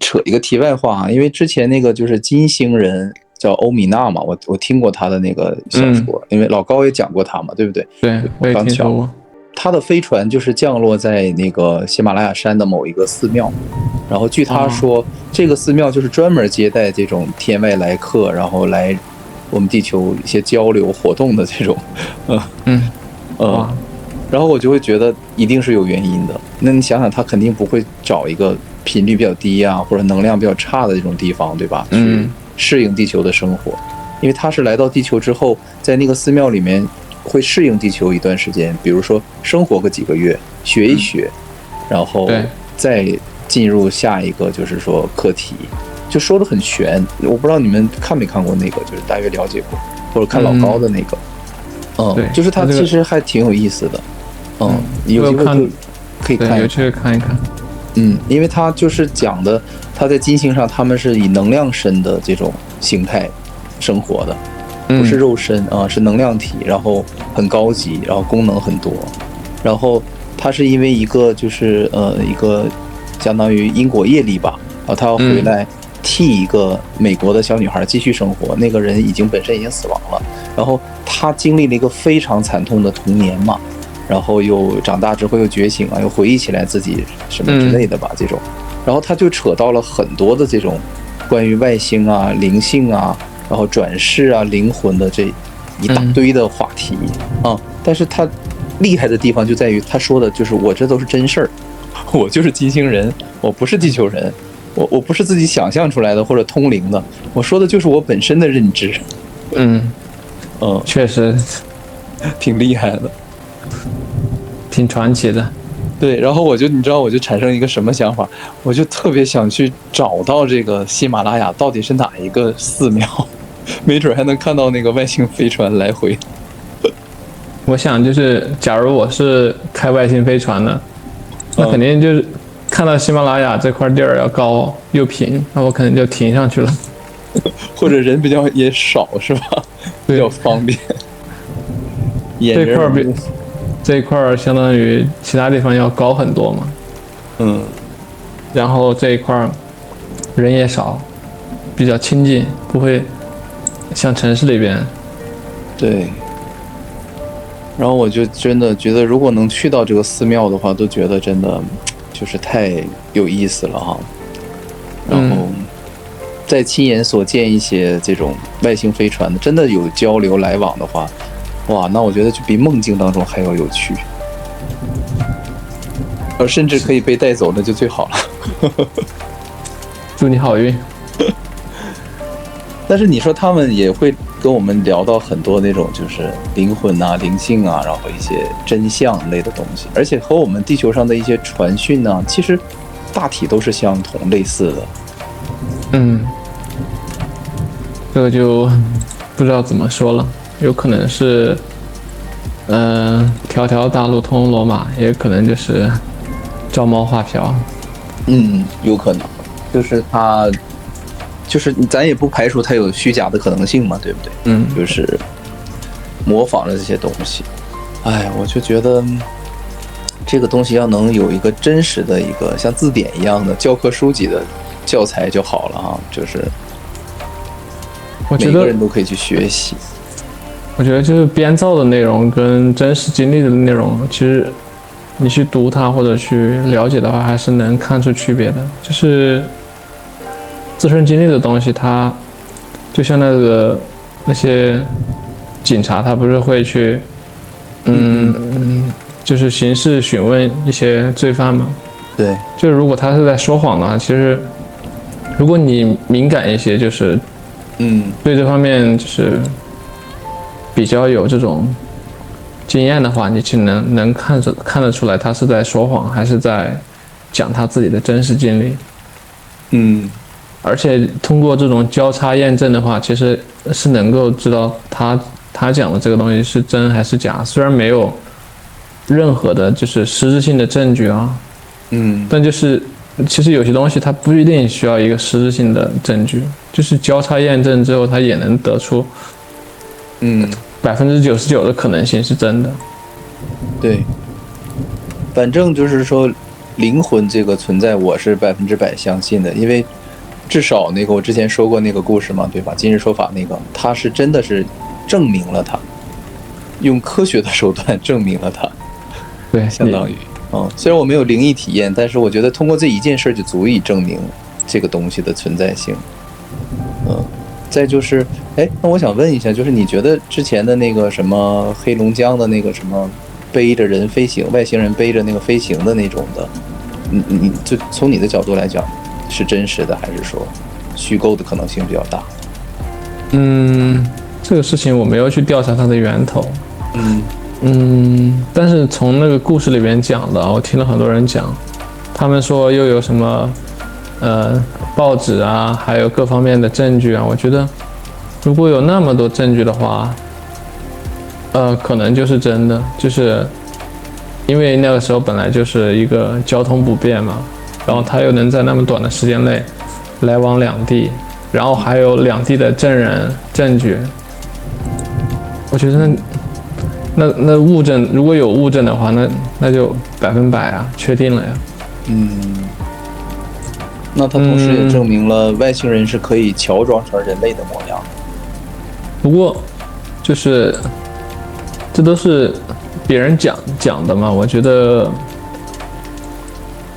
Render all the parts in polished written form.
扯一个题外话啊，因为之前那个就是金星人叫欧米娜嘛，我听过他的那个小说，因为老高也讲过他嘛，对不对？对，我也听说过。他的飞船就是降落在那个喜马拉雅山的某一个寺庙，然后据他说，这个寺庙就是专门接待这种天外来客，然后来我们地球一些交流活动的这种，然后我就会觉得一定是有原因的。那你想想，他肯定不会找一个频率比较低啊，或者能量比较差的这种地方，对吧？去适应地球的生活，因为他是来到地球之后，在那个寺庙里面会适应地球一段时间，比如说生活个几个月，学一学，然后再进入下一个就是说课题，就说得很玄。我不知道你们看没看过那个，就是大约了解过，或者看老高的那个，对，就是他其实还挺有意思的，有机会就可以看，有机会看一看。因为他就是讲的，他在金星上他们是以能量身的这种形态生活的。不是肉身啊，是能量体，然后很高级，然后功能很多，然后他是因为一个就是一个相当于因果业力吧，然后他要回来替一个美国的小女孩继续生活，那个人本身已经死亡了，然后他经历了一个非常惨痛的童年嘛，然后又长大之后又觉醒啊，又回忆起来自己什么之类的吧，这种，然后他就扯到了很多的这种关于外星啊、灵性啊。然后转世啊，灵魂的这一大堆的话题但是他厉害的地方就在于他说的就是我这都是真事儿，我就是金星人，我不是地球人，我不是自己想象出来的或者通灵的，我说的就是我本身的认知。确实挺厉害的，挺传奇的。对，然后你知道我就产生一个什么想法，我就特别想去找到这个喜马拉雅到底是哪一个寺庙，没准还能看到那个外星飞船来回。我想就是，假如我是开外星飞船的，那肯定就是看到喜马拉雅这块地儿要高又平，那我可能就停上去了。或者人比较也少是吧？比较方便。这一块相当于其他地方要高很多嘛。然后这一块人也少，比较亲近，不会像城市里边。对。然后我就真的觉得，如果能去到这个寺庙的话，都觉得真的就是太有意思了哈。然后再亲眼所见一些这种外星飞船的，真的有交流来往的话，哇，那我觉得就比梦境当中还要有趣，而甚至可以被带走，那就最好了。祝你好运。但是你说他们也会跟我们聊到很多那种就是灵魂啊、灵性啊，然后一些真相类的东西，而且和我们地球上的一些传讯呢，其实大体都是相同类似的。这个就不知道怎么说了，有可能是条条大路通罗马，也可能就是照猫画瓢。有可能，就是他，就是咱也不排除他有虚假的可能性嘛，对不对？就是模仿了这些东西。哎，我就觉得这个东西要能有一个真实的一个像字典一样的教科书级的教材就好了哈，就是每个人都可以去学习。我觉得就是编造的内容跟真实经历的内容，其实你去读它或者去了解的话，还是能看出区别的。就是自身经历的东西，它就像那些警察，他不是会去就是刑事询问一些罪犯吗？对，就是如果他是在说谎的话，其实如果你敏感一些，就是对这方面就是比较有这种经验的话，你其实能看得出来他是在说谎还是在讲他自己的真实经历。而且通过这种交叉验证的话，其实是能够知道他讲的这个东西是真还是假，虽然没有任何的就是实质性的证据啊，但就是其实有些东西它不一定需要一个实质性的证据，就是交叉验证之后，它也能得出99%的可能性是真的。对，反正就是说灵魂这个存在，我是100%相信的，因为至少那个我之前说过那个故事嘛，对吧？今日说法那个，他是真的是证明了他，用科学的手段证明了他，对，相当于，虽然我没有灵异体验，但是我觉得通过这一件事就足以证明这个东西的存在性。再就是，那我想问一下，就是你觉得之前的那个什么黑龙江的那个什么背着人飞行，外星人背着那个飞行的那种的，你就从你的角度来讲，是真实的还是说虚构的可能性比较大？这个事情我没有去调查它的源头。但是从那个故事里边讲的，我听了很多人讲，他们说又有什么报纸啊，还有各方面的证据啊。我觉得如果有那么多证据的话，可能就是真的，就是因为那个时候本来就是一个交通不便嘛，然后他又能在那么短的时间内来往两地，然后还有两地的证人证据，我觉得那物证如果有物证的话，那就100%啊，确定了呀。那他同时也证明了外星人是可以乔装成人类的模样。不过就是这都是别人讲的嘛，我觉得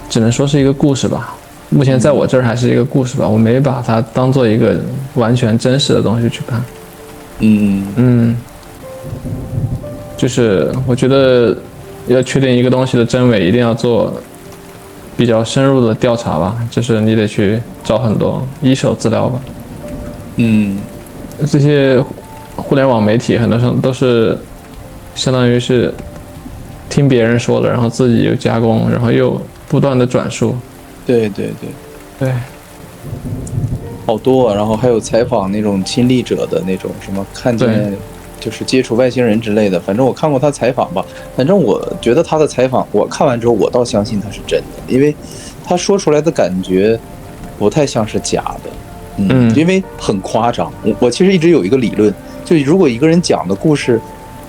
只能说是一个故事吧。目前在我这儿还是一个故事吧，我没把它当做一个完全真实的东西去看。就是我觉得要确定一个东西的真伪，一定要做比较深入的调查吧，就是你得去找很多一手资料吧。这些互联网媒体很多时候都是相当于是听别人说的，然后自己又加工，然后又不断的转述。对，好多啊。然后还有采访那种亲历者的那种什么看见就是接触外星人之类的，反正我看过他采访吧。反正我觉得他的采访，我看完之后我倒相信他是真的，因为他说出来的感觉不太像是假的。因为很夸张。我其实一直有一个理论，就如果一个人讲的故事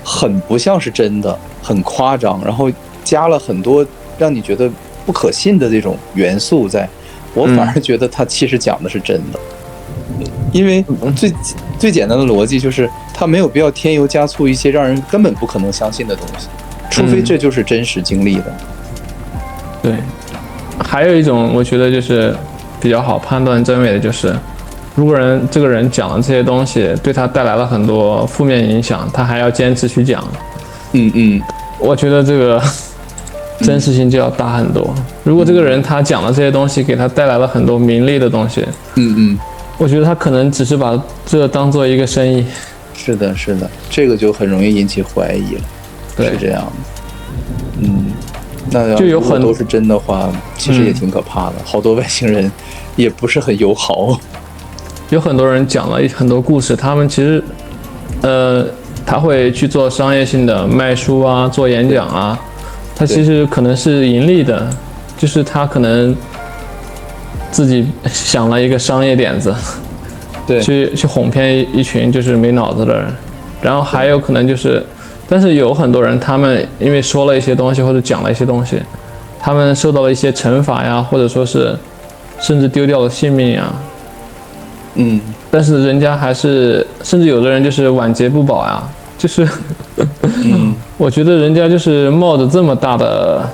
很不像是真的，很夸张，然后加了很多让你觉得不可信的这种元素在，我反而觉得他其实讲的是真的。因为最简单的逻辑就是他没有必要添油加醋一些让人根本不可能相信的东西，除非这就是真实经历的。对，还有一种我觉得就是比较好判断真伪的，就是如果这个人讲的这些东西对他带来了很多负面影响，他还要坚持去讲，我觉得这个真实性就要大很多。如果这个人他讲的这些东西给他带来了很多名利的东西，我觉得他可能只是把这当做一个生意。是的，这个就很容易引起怀疑了。对，是这样的。那就有很多都是真的话，其实也挺可怕的。好多外星人也不是很友好。有很多人讲了很多故事，他们其实他会去做商业性的卖书啊，做演讲啊，他其实可能是盈利的，就是他可能自己想了一个商业点子，对，去哄骗一群就是没脑子的人。然后还有可能就是，但是有很多人他们因为说了一些东西或者讲了一些东西，他们受到了一些惩罚呀，或者说是甚至丢掉了性命呀。但是人家还是，甚至有的人就是晚节不保呀，就是我觉得人家就是冒着这么大的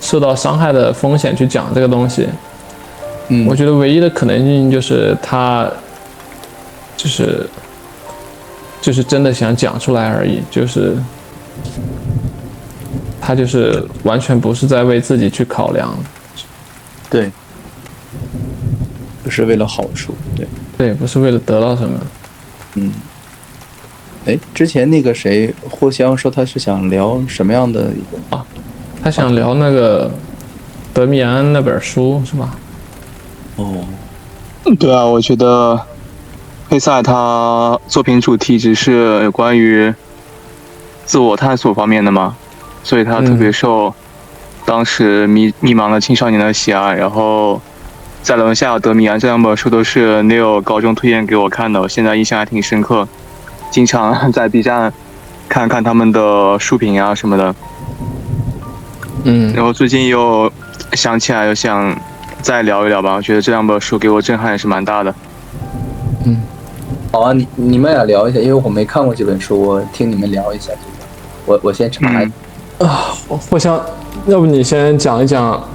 受到伤害的风险去讲这个东西，我觉得唯一的可能性就是他就是真的想讲出来而已，就是他就是完全不是在为自己去考量。对，不是为了好处。对，不是为了得到什么。之前那个谁霍香说他是想聊什么样的他想聊那个德米安那本书是吧？对啊，我觉得黑塞他作品主题只是有关于自我探索方面的嘛，所以他特别受当时迷茫的青少年的喜爱。然后在伦夏德米安这两本书都是Neil高中推荐给我看的，我现在印象还挺深刻，经常在 B 站看看他们的书评啊什么的。然后最近又想起来又想再聊一聊吧。我觉得这两本书给我震撼也是蛮大的。好啊，你们俩聊一下，因为我没看过这本书，我听你们聊一下这个。我先查一下。我想，要不你先讲一讲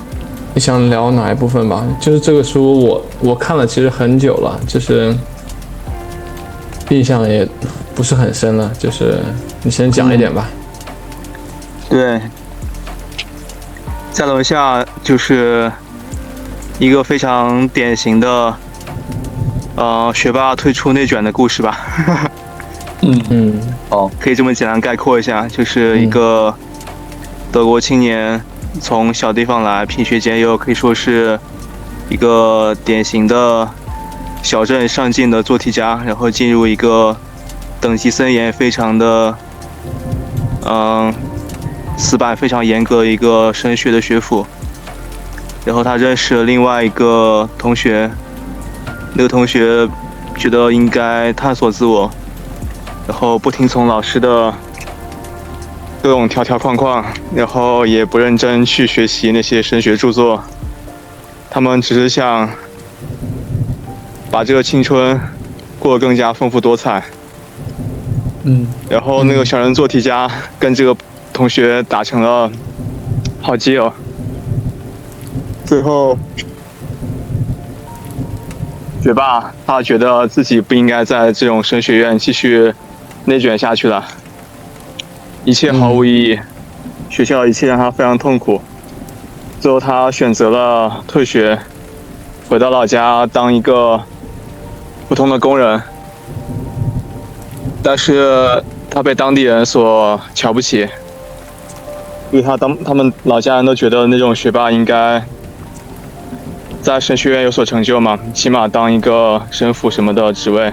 你想聊哪一部分吧？就是这个书我看了其实很久了，就是印象也不是很深了，就是你先讲一点吧。对，在楼下就是一个非常典型的学霸退出内卷的故事吧。可以这么简单概括一下，就是一个德国青年从小地方来，品学兼优，可以说是一个典型的小镇上进的做题家，然后进入一个等级森严、非常的死板非常严格的一个升学的学府。然后他认识了另外一个同学，那个同学觉得应该探索自我，然后不听从老师的各种条条框框，然后也不认真去学习那些升学著作。他们只是想把这个青春过得更加丰富多彩。然后那个小人做题家跟这个同学打成了好基友。最后学霸他觉得自己不应该在这种升学院继续内卷下去了，一切毫无意义，学校一切让他非常痛苦。最后他选择了退学，回到老家当一个普通的工人。但是他被当地人所瞧不起，因为他们老家人都觉得那种学霸应该在神学院有所成就嘛，起码当一个神父什么的职位，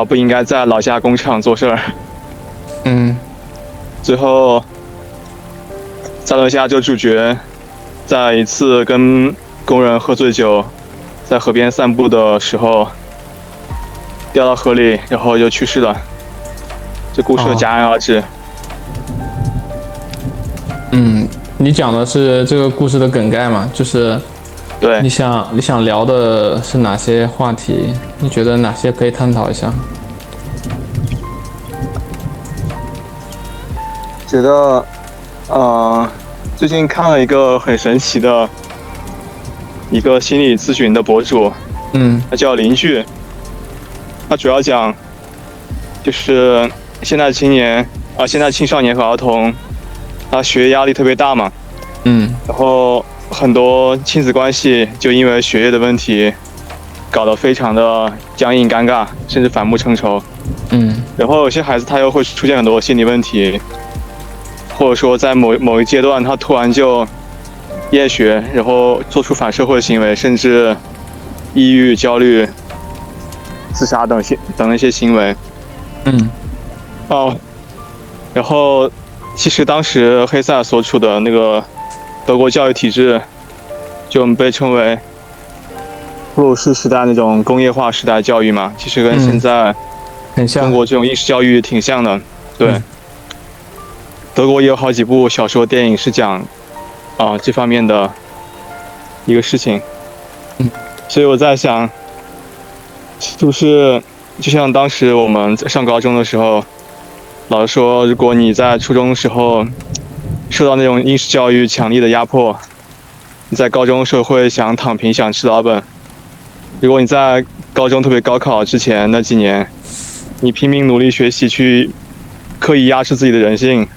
不应该在老家工厂做事儿。最后，在楼下这主角在一次跟工人喝醉酒，在河边散步的时候掉到河里，然后就去世了。这故事戛然而止。你讲的是这个故事的梗概嘛？就是对，你想聊的是哪些话题？你觉得哪些可以探讨一下？觉得最近看了一个很神奇的一个心理咨询的博主，他叫邻居，他主要讲就是现在青少年和儿童，他学业压力特别大嘛，然后很多亲子关系就因为学业的问题搞得非常的僵硬尴尬，甚至反目成仇。然后有些孩子他又会出现很多心理问题，或者说在某一阶段他突然就厌学，然后做出反社会行为，甚至抑郁、焦虑、自杀等那些行为。然后其实当时黑塞所处的那个德国教育体制就被称为普鲁士时代那种工业化时代教育嘛，其实跟现在中国这种应试教育挺像的。对，德国也有好几部小说电影是讲这方面的一个事情。所以我在想，是不是就像当时我们在上高中的时候，老师说如果你在初中的时候受到那种应试教育强力的压迫，你在高中社会想躺平想吃老本。如果你在高中特别高考之前那几年，你拼命努力学习去刻意压制自己的人性，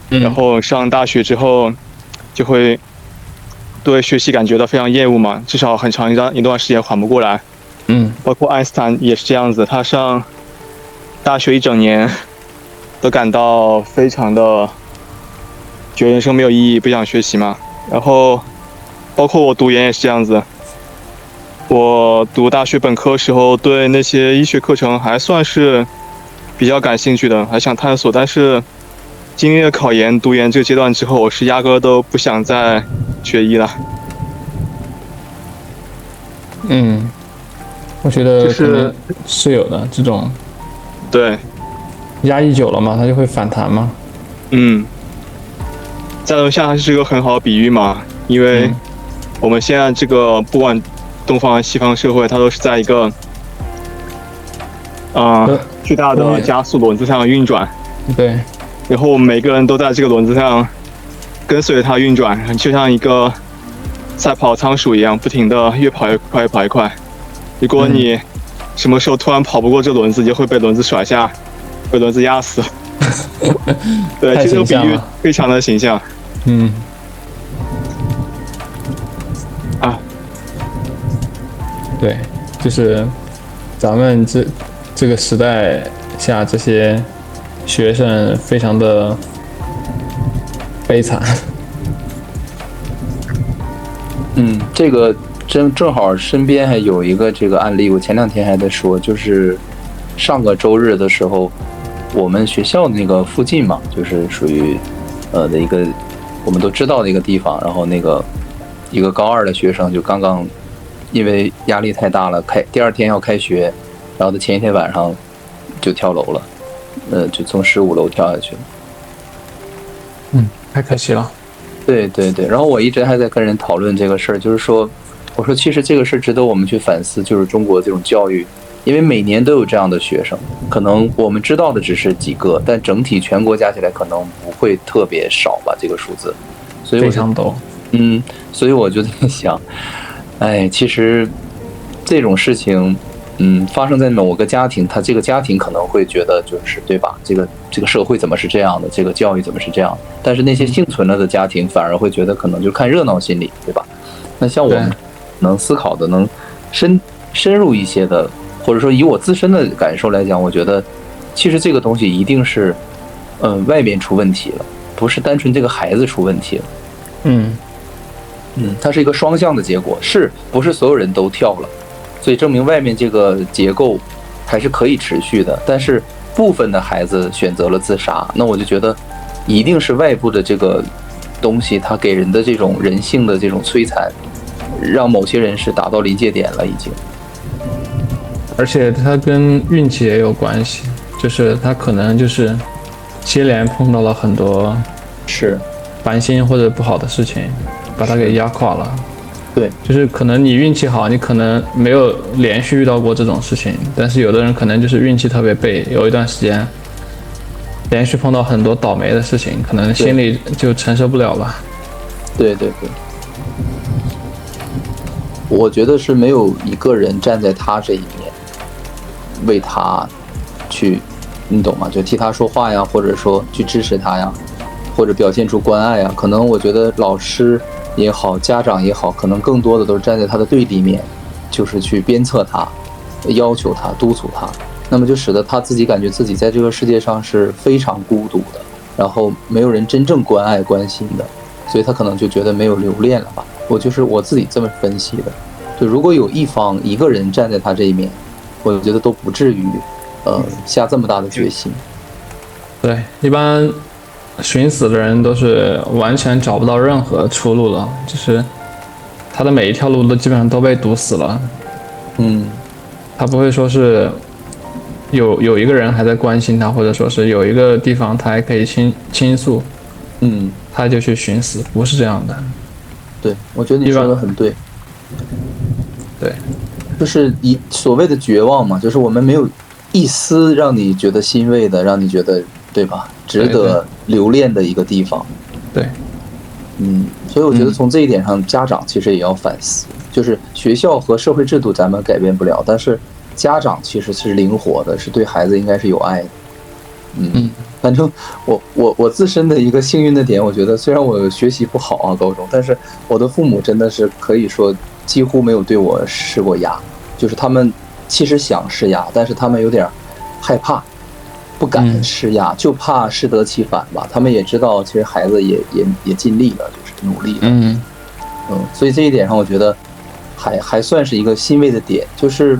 然后上大学之后就会对学习感觉到非常厌恶嘛，至少很长一段时间缓不过来。包括爱因斯坦也是这样子，他上大学一整年都感到非常的觉得人生没有意义，不想学习嘛。然后包括我读研也是这样子，我读大学本科时候对那些医学课程还算是比较感兴趣的，还想探索，但是经历了考研读研这个阶段之后，我是压根都不想再学医了。我觉得可能是有的这种，对，压抑久了嘛，它就会反弹嘛。在楼下还是一个很好的比喻嘛，因为我们现在这个不管东方西方社会，它都是在一个巨大的加速轮子上运转。对。然后每个人都在这个轮子上跟随着它运转，就像一个赛跑仓鼠一样，不停的越跑越快，越跑越快。如果你什么时候突然跑不过这轮子，就会被轮子甩下，被轮子压死。对，这个比喻非常的形象。对，就是咱们这个时代下，这些学生非常的悲惨。这个正好身边还有一个这个案例，我前2天还在说，就是上个周日的时候，我们学校那个附近嘛，就是属于的一个我们都知道的一个地方，然后那个一个高2的学生就刚刚因为压力太大了，第2天要开学，然后他前一天晚上就跳楼了，就从15楼跳下去了。太可惜了。对，然后我一直还在跟人讨论这个事儿，就是说，我说其实这个事儿值得我们去反思，就是中国这种教育，因为每年都有这样的学生，可能我们知道的只是几个，但整体全国加起来可能不会特别少吧，这个数字，所以非常多。所以我就在想，其实这种事情，发生在某个家庭，他这个家庭可能会觉得就是对吧？这个社会怎么是这样的？这个教育怎么是这样？但是那些幸存了的家庭反而会觉得可能就看热闹心理，对吧？那像我们能思考的、能深入一些的，或者说以我自身的感受来讲，我觉得其实这个东西一定是，外面出问题了，不是单纯这个孩子出问题了。它是一个双向的结果，不是所有人都跳了？所以证明外面这个结构还是可以持续的，但是部分的孩子选择了自杀，那我就觉得一定是外部的这个东西，它给人的这种人性的这种摧残，让某些人是达到临界点了已经。而且它跟运气也有关系，就是他可能就是接连碰到了很多烦心或者不好的事情，把他给压垮了。对，就是可能你运气好，你可能没有连续遇到过这种事情，但是有的人可能就是运气特别背，有一段时间连续碰到很多倒霉的事情，可能心里就承受不了了。对，我觉得是没有一个人站在他这一面，为他去，你懂吗？就替他说话呀，或者说去支持他呀，或者表现出关爱呀。可能我觉得老师也好，家长也好，可能更多的都是站在他的对立面，就是去鞭策他，要求他，督促他，那么就使得他自己感觉自己在这个世界上是非常孤独的，然后没有人真正关爱关心的，所以他可能就觉得没有留恋了吧。就是我自己这么分析的，就如果有一个人站在他这一面，我觉得都不至于下这么大的决心。对，一般寻死的人都是完全找不到任何出路了，就是他的每一条路都基本上都被堵死了。他不会说是有一个人还在关心他，或者说是有一个地方他还可以倾诉，他就去寻死，不是这样的。对，我觉得你说的很对。对，就是所谓的绝望嘛，就是我们没有一丝让你觉得欣慰的，让你觉得对吧，值得留恋的一个地方。对，所以我觉得从这一点上，家长其实也要反思，就是学校和社会制度咱们改变不了，但是家长其实是灵活的，是对孩子应该是有爱的。反正我自身的一个幸运的点，我觉得虽然我学习不好啊，高中，但是我的父母真的是可以说几乎没有对我施过压，就是他们其实想施压，但是他们有点害怕，不敢施压，就怕适得其反吧。他们也知道，其实孩子也尽力了，就是努力了。所以这一点上，我觉得还算是一个欣慰的点，就是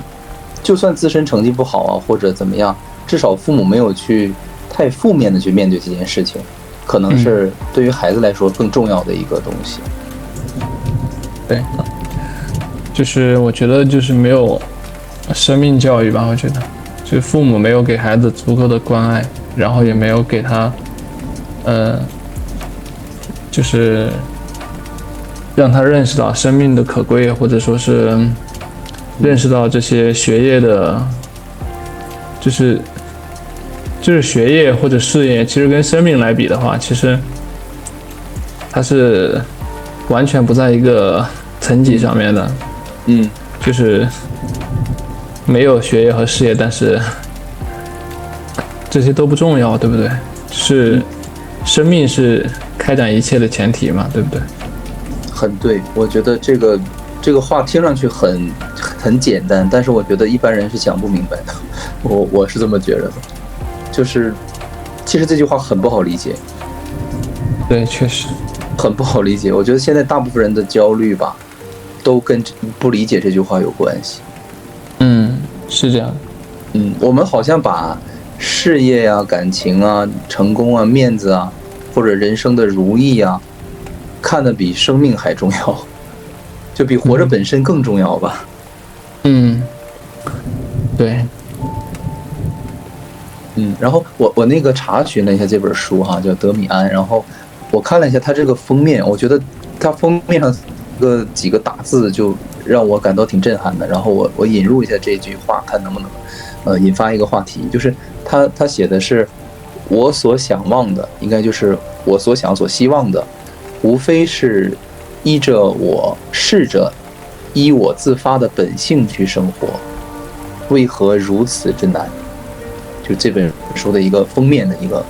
就算自身成绩不好啊，或者怎么样，至少父母没有去太负面的去面对这件事情，可能是对于孩子来说更重要的一个东西。对，就是我觉得就是没有生命教育吧，我觉得就是父母没有给孩子足够的关爱，然后也没有给他就是让他认识到生命的可贵，或者说是认识到这些学业的，就是学业或者事业，其实跟生命来比的话，其实它是完全不在一个层级上面的。就是没有学业和事业，但是这些都不重要，对不对？是生命是开展一切的前提嘛，对不对？很对，我觉得这个话听上去很简单，但是我觉得一般人是想不明白的。我是这么觉得的，就是其实这句话很不好理解。对，确实很不好理解。我觉得现在大部分人的焦虑吧，都跟不理解这句话有关系。是这样。我们好像把事业啊、感情啊、成功啊、面子啊，或者人生的如意啊，看得比生命还重要，就比活着本身更重要吧。对。然后我那个查询了一下这本书哈，叫德米安，然后我看了一下它这个封面，我觉得它封面上几个大字就让我感到挺震撼的。然后我引入一下这句话，看能不能引发一个话题，就是他写的是我所想望的，应该就是我所想所希望的，无非是依着我试着依我自发的本性去生活，为何如此之难？就这本书的一个封面的一个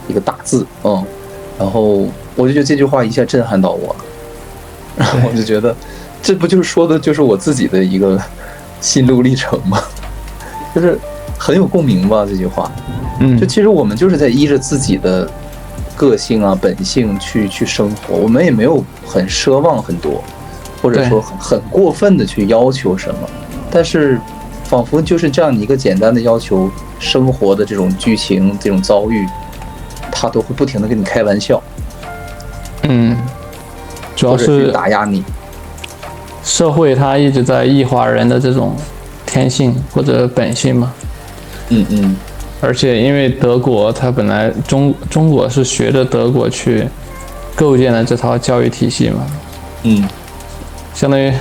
一个大字，然后我就觉得这句话一下震撼到我了，然后我就觉得这不就是说的就是我自己的一个心路历程吗？就是很有共鸣吧，这句话。就其实我们就是在依着自己的个性啊、本性去生活，我们也没有很奢望很多，或者说很过分的去要求什么，但是仿佛就是这样一个简单的要求，生活的这种剧情、这种遭遇，他都会不停的跟你开玩笑。主要是打压你。社会它一直在异化人的这种天性或者本性嘛。而且因为德国它本来中国是学着德国去构建了这套教育体系嘛。相当于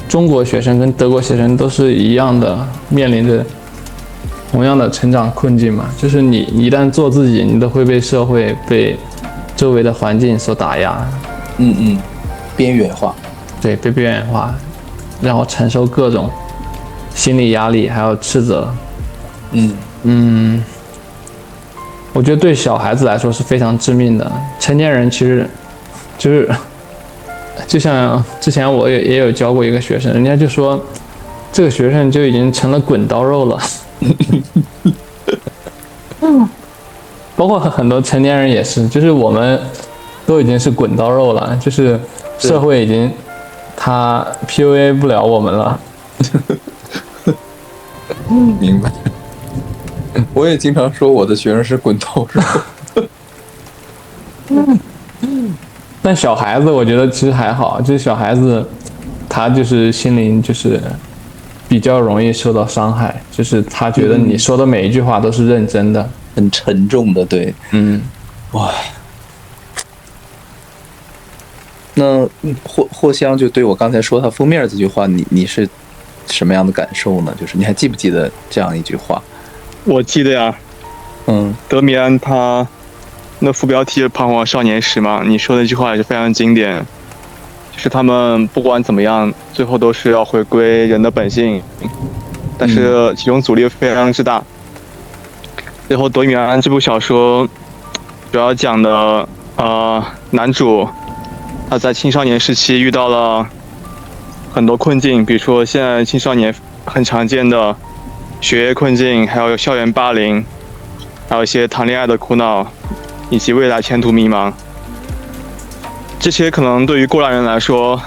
中国学生跟德国学生都是一样的，面临着同样的成长困境嘛。就是你一旦做自己，你都会被社会、被周围的环境所打压。边缘化。对，被边缘化，然后承受各种心理压力，还有斥责。我觉得对小孩子来说是非常致命的。成年人其实就像之前我也有教过一个学生，人家就说这个学生就已经成了滚刀肉了。包括很多成年人也是，就是我们都已经是滚刀肉了，就是社会已经他 PUA 不了我们了。明白。我也经常说我的学生是滚刀肉。但小孩子我觉得其实还好，就是小孩子他就是心灵就是比较容易受到伤害，就是他觉得你说的每一句话都是认真的，很沉重的。对。哇。那霍香就对我刚才说他封面这句话，你是什么样的感受呢？就是你还记不记得这样一句话？我记得呀。德米安他那副标题是彷徨少年时嘛，你说的那句话也是非常经典，就是他们不管怎么样，最后都是要回归人的本性，但是其中阻力非常之大。最后德米安这部小说主要讲的男主他在青少年时期遇到了很多困境，比如说现在青少年很常见的学业困境，还有校园霸凌，还有一些谈恋爱的苦恼，以及未来前途迷茫。这些可能对于过来人来说，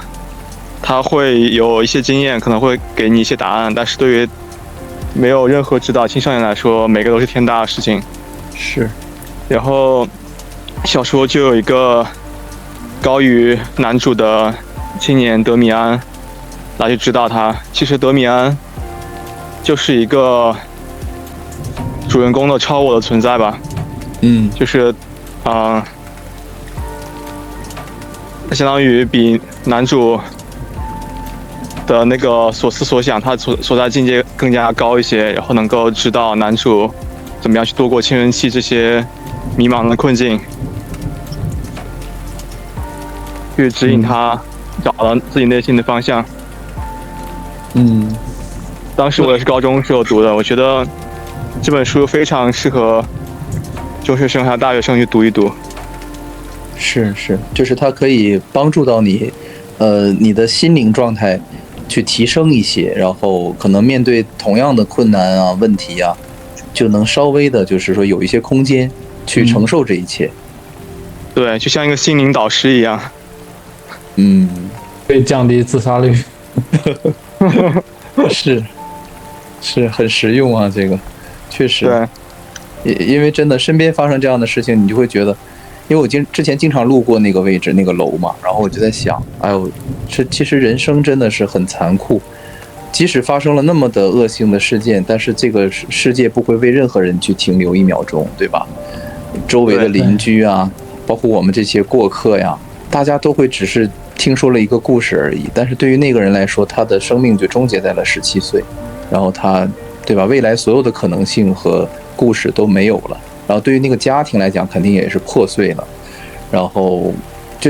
他会有一些经验，可能会给你一些答案，但是对于没有任何指导青少年来说，每个都是天大的事情。是。然后小说就有一个高于男主的青年德米安来去指导他。其实德米安就是一个主人公的超我的存在吧。就是相当于比男主的那个所思所想，他所在境界更加高一些，然后能够知道男主怎么样去度过青春期这些迷茫的困境，去指引他找到自己内心的方向。当时我也是高中时候读的，我觉得这本书非常适合中学生还有大学生去读一读。是，就是它可以帮助到你，你的心灵状态去提升一些，然后可能面对同样的困难啊、问题啊，就能稍微的，就是说有一些空间去承受这一切。对，就像一个心灵导师一样。可以降低自杀率。是很实用啊，这个确实。对，因为真的身边发生这样的事情，你就会觉得，因为我之前经常路过那个位置那个楼嘛，然后我就在想，哎呦，其实人生真的是很残酷，即使发生了那么的恶性的事件，但是这个世界不会为任何人去停留1秒钟，对吧？周围的邻居啊，包括我们这些过客呀，大家都会只是听说了一个故事而已，但是对于那个人来说，他的生命就终结在了17岁，然后他，对吧？未来所有的可能性和故事都没有了，然后对于那个家庭来讲，肯定也是破碎了，然后就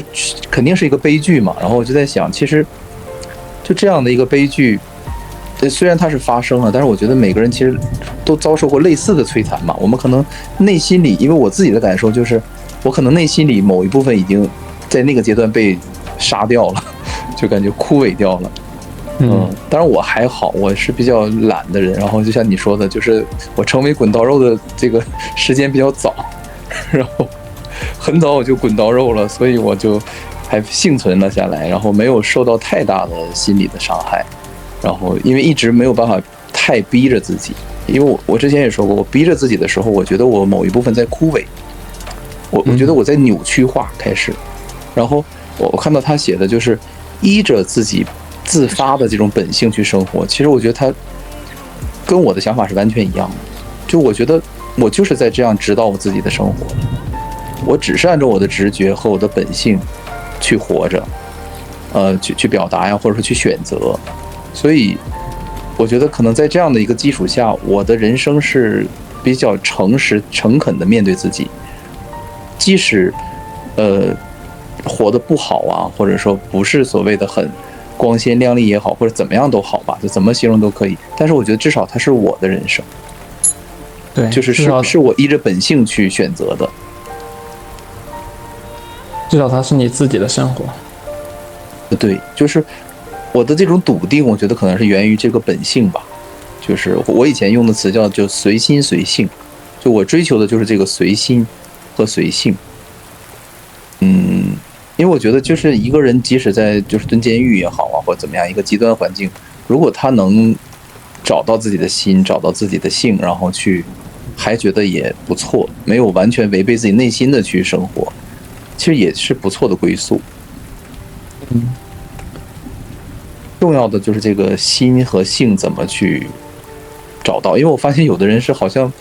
肯定是一个悲剧嘛。然后我就在想，其实就这样的一个悲剧，虽然它是发生了，但是我觉得每个人其实都遭受过类似的摧残嘛。我们可能内心里，因为我自己的感受就是，我可能内心里某一部分已经在那个阶段被杀掉了，就感觉枯萎掉了。当然我还好，我是比较懒的人，然后就像你说的，就是我成为滚刀肉的这个时间比较早，然后很早我就滚刀肉了，所以我就还幸存了下来，然后没有受到太大的心理的伤害。然后因为一直没有办法太逼着自己，因为我之前也说过，我逼着自己的时候，我觉得我某一部分在枯萎，我觉得我在扭曲化开始。然后我看到他写的就是依着自己自发的这种本性去生活，其实我觉得他跟我的想法是完全一样的。就我觉得我就是在这样指导我自己的生活，我只是按照我的直觉和我的本性去活着，去表达呀，或者说去选择。所以我觉得可能在这样的一个基础下，我的人生是比较诚实诚恳的面对自己，即使活得不好啊，或者说不是所谓的很光鲜亮丽也好，或者怎么样都好吧，就怎么形容都可以，但是我觉得至少它是我的人生，对，是我依着本性去选择的，至少它是你自己的生活。对，就是我的这种笃定，我觉得可能是源于这个本性吧。就是我以前用的词叫就随心随性，就我追求的就是这个随心和随性。因为我觉得就是一个人即使在就是蹲监狱也好啊，或者怎么样一个极端环境，如果他能找到自己的心，找到自己的性，然后去还觉得也不错，没有完全违背自己内心的去生活，其实也是不错的归宿。重要的就是这个心和性怎么去找到，因为我发现有的人是好像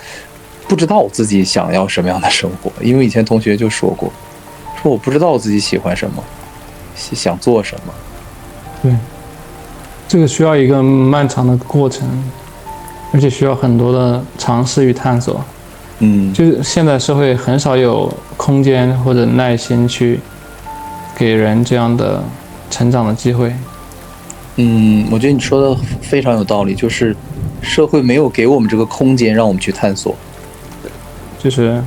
不知道自己想要什么样的生活，因为以前同学就说过，说我不知道自己喜欢什么，想做什么。对，这个需要一个漫长的过程，而且需要很多的尝试与探索。就是现在社会很少有空间或者耐心去给人这样的成长的机会。我觉得你说的非常有道理，就是社会没有给我们这个空间让我们去探索。就是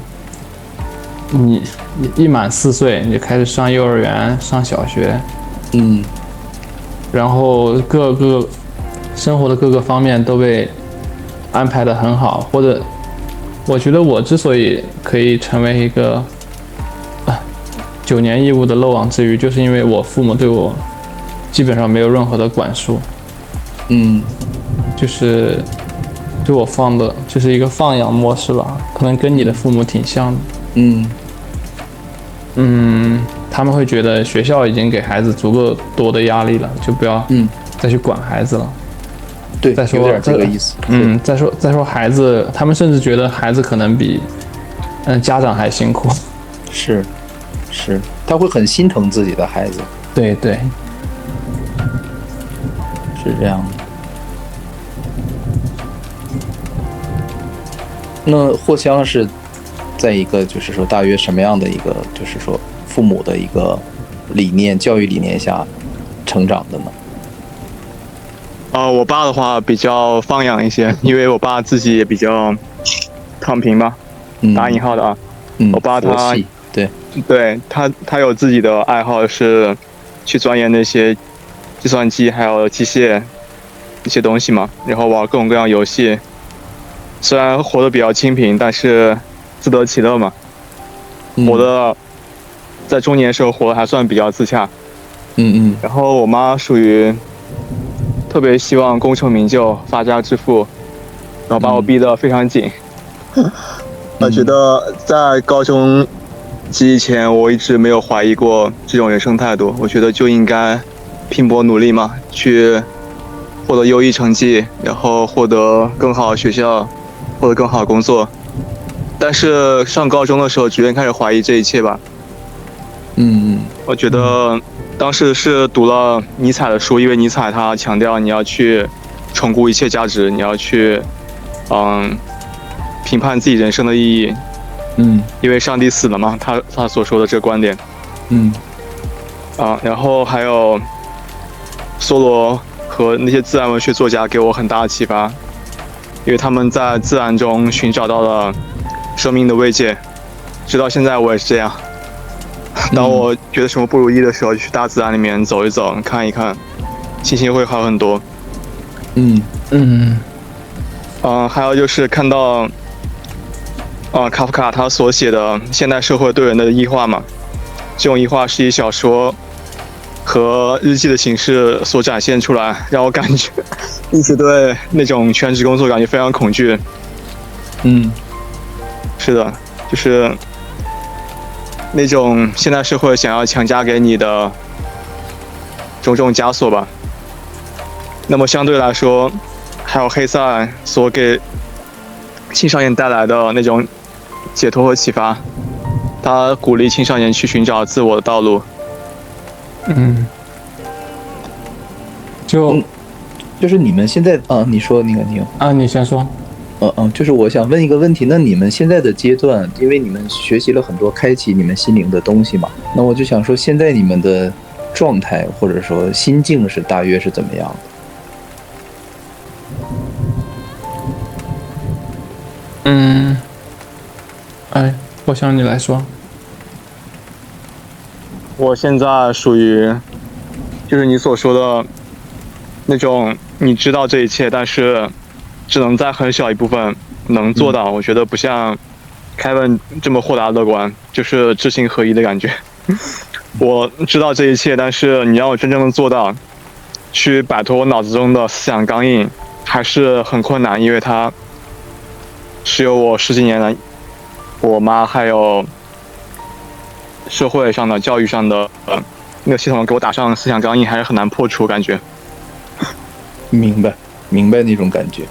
你一满4岁你就开始上幼儿园上小学，然后各个生活的各个方面都被安排得很好，或者我觉得我之所以可以成为一个9年义务的漏网之鱼，就是因为我父母对我基本上没有任何的管束，就是对我放的就是一个放养模式吧，可能跟你的父母挺像的。他们会觉得学校已经给孩子足够多的压力了，就不要再去管孩子了。对，再说有点这个意思。再说孩子，他们甚至觉得孩子可能比家长还辛苦。是，是，他会很心疼自己的孩子。对对，是这样的。那霍香是在一个就是说大约什么样的一个就是说父母的一个理念教育理念下成长的呢？我爸的话比较放养一些，因为我爸自己也比较躺平吧，打引号的啊。我爸他对他有自己的爱好，是去钻研那些计算机还有机械一些东西嘛，然后玩各种各样游戏。虽然活得比较清贫，但是自得其乐嘛。活的在中年时候活得还算比较自洽。然后我妈属于特别希望功成名就、发家致富，然后把我逼得非常紧。我觉得在高中及以前，我一直没有怀疑过这种人生态度。我觉得就应该拼搏努力嘛，去获得优异成绩，然后获得更好的学校，获得更好的工作。但是上高中的时候，逐渐开始怀疑这一切吧。我觉得当时是读了尼采的书，因为尼采他强调你要去重估一切价值，你要去评判自己人生的意义。因为上帝死了嘛，他所说的这个观点。然后还有梭罗和那些自然文学作家给我很大的启发，因为他们在自然中寻找到了生命的慰藉。直到现在我也是这样。当我觉得什么不如意的时候，就去大自然里面走一走，看一看，心情会好很多。还有就是看到卡夫卡他所写的现代社会对人的异化嘛，这种异化是以小说和日记的形式所展现出来，让我感觉一直对那种全职工作感觉非常恐惧。是的，就是那种现代社会想要强加给你的种种枷锁吧。那么相对来说，还有黑塞所给青少年带来的那种解脱和启发，他鼓励青少年去寻找自我的道路。就是你们现在你说那个你你先说。就是我想问一个问题，那你们现在的阶段，因为你们学习了很多开启你们心灵的东西嘛，那我就想说，现在你们的状态或者说心境是大约是怎么样的？我想你来说。我现在属于就是你所说的那种，你知道这一切，但是只能在很小一部分能做到。我觉得不像Kevin这么豁达乐观，就是知行合一的感觉。我知道这一切，但是你让我真正的做到，去摆脱我脑子中的思想钢印，还是很困难，因为它是由我10几年来我妈还有社会上的教育上的那个系统给我打上思想钢印，还是很难破除，感觉。明白那种感觉。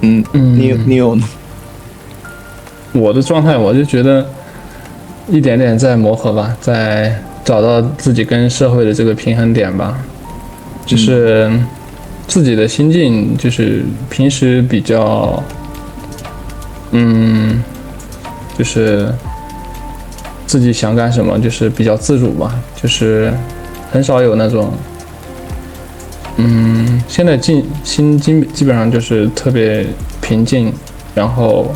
你有呢？我的状态，我就觉得一点点在磨合吧，在找到自己跟社会的这个平衡点吧。就是自己的心境，就是平时比较，就是自己想干什么，就是比较自主吧，就是很少有那种，现在心基本上就是特别平静，然后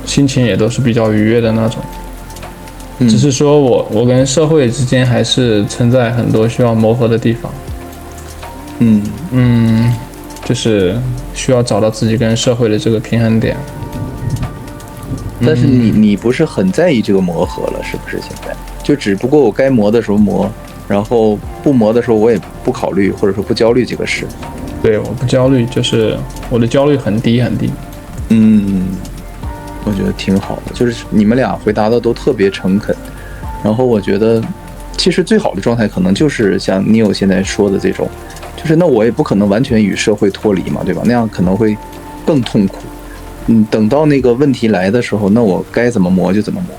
心情也都是比较愉悦的那种。只是说我跟社会之间还是存在很多需要磨合的地方。就是需要找到自己跟社会的这个平衡点。但是你不是很在意这个磨合了，是不是？现在就只不过我该磨的时候磨，然后不磨的时候我也不考虑或者说不焦虑这个事。对，我不焦虑，就是我的焦虑很低很低。我觉得挺好的，就是你们俩回答的都特别诚恳，然后我觉得其实最好的状态可能就是像Neil现在说的这种，就是那我也不可能完全与社会脱离嘛，对吧？那样可能会更痛苦。等到那个问题来的时候，那我该怎么磨就怎么磨。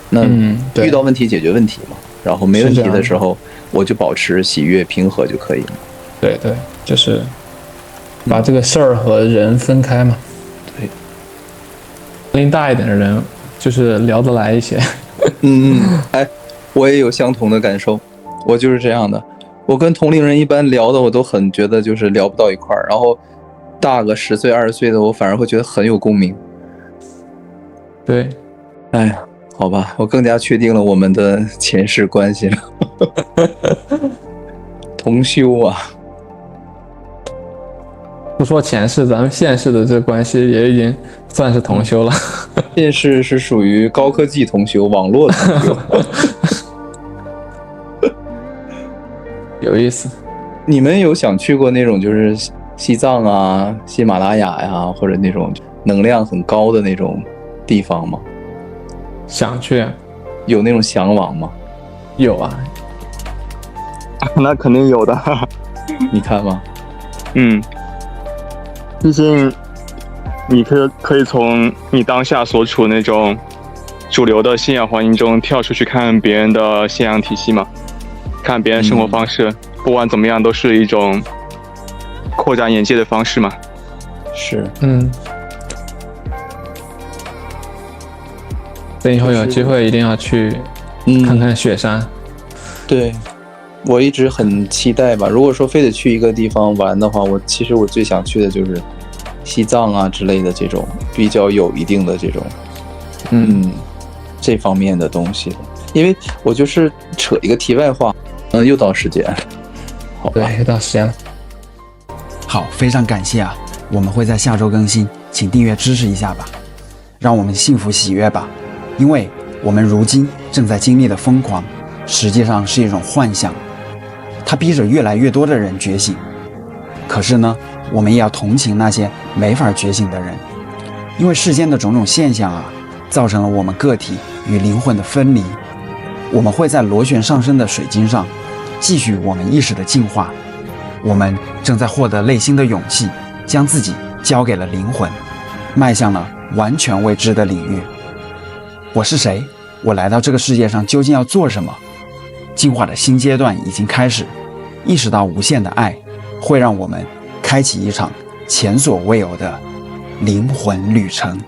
那遇到问题解决问题嘛，然后没问题的时候，我就保持喜悦平和就可以了。对对，就是把这个事儿和人分开嘛。对，年龄大一点的人就是聊得来一些。哎，我也有相同的感受，我就是这样的。我跟同龄人一般聊的，我都很觉得就是聊不到一块儿，然后大个10岁20岁的，我反而会觉得很有共鸣。对，哎，好吧，我更加确定了我们的前世关系了。同修啊，不说前世，咱们现世的这关系也已经算是同修了。现世是属于高科技同修，网络同修。有意思。你们有想去过那种就是西藏啊、喜马拉雅呀，或者那种能量很高的那种地方吗？想去啊？有那种向往吗？有啊。那肯定有的。你看吗？毕竟你可以从你当下所处那种主流的信仰环境中跳出去看别人的信仰体系嘛，看别人生活方式，不管怎么样都是一种扩展眼界的方式嘛。是，等以后有机会一定要去看看雪山。对，我一直很期待吧。如果说非得去一个地方玩的话，其实我最想去的就是西藏啊之类的这种比较有一定的这种这方面的东西。因为我就是扯一个题外话，又到时间，好吧，对，又到时间了。好，非常感谢啊，我们会在下周更新，请订阅支持一下吧，让我们幸福喜悦吧。因为我们如今正在经历的疯狂，实际上是一种幻象，它逼着越来越多的人觉醒。可是呢，我们也要同情那些没法觉醒的人，因为世间的种种现象啊，造成了我们个体与灵魂的分离。我们会在螺旋上升的水晶上继续我们意识的进化。我们正在获得内心的勇气，将自己交给了灵魂，迈向了完全未知的领域。我是谁？我来到这个世界上究竟要做什么？进化的新阶段已经开始，意识到无限的爱会让我们开启一场前所未有的灵魂旅程。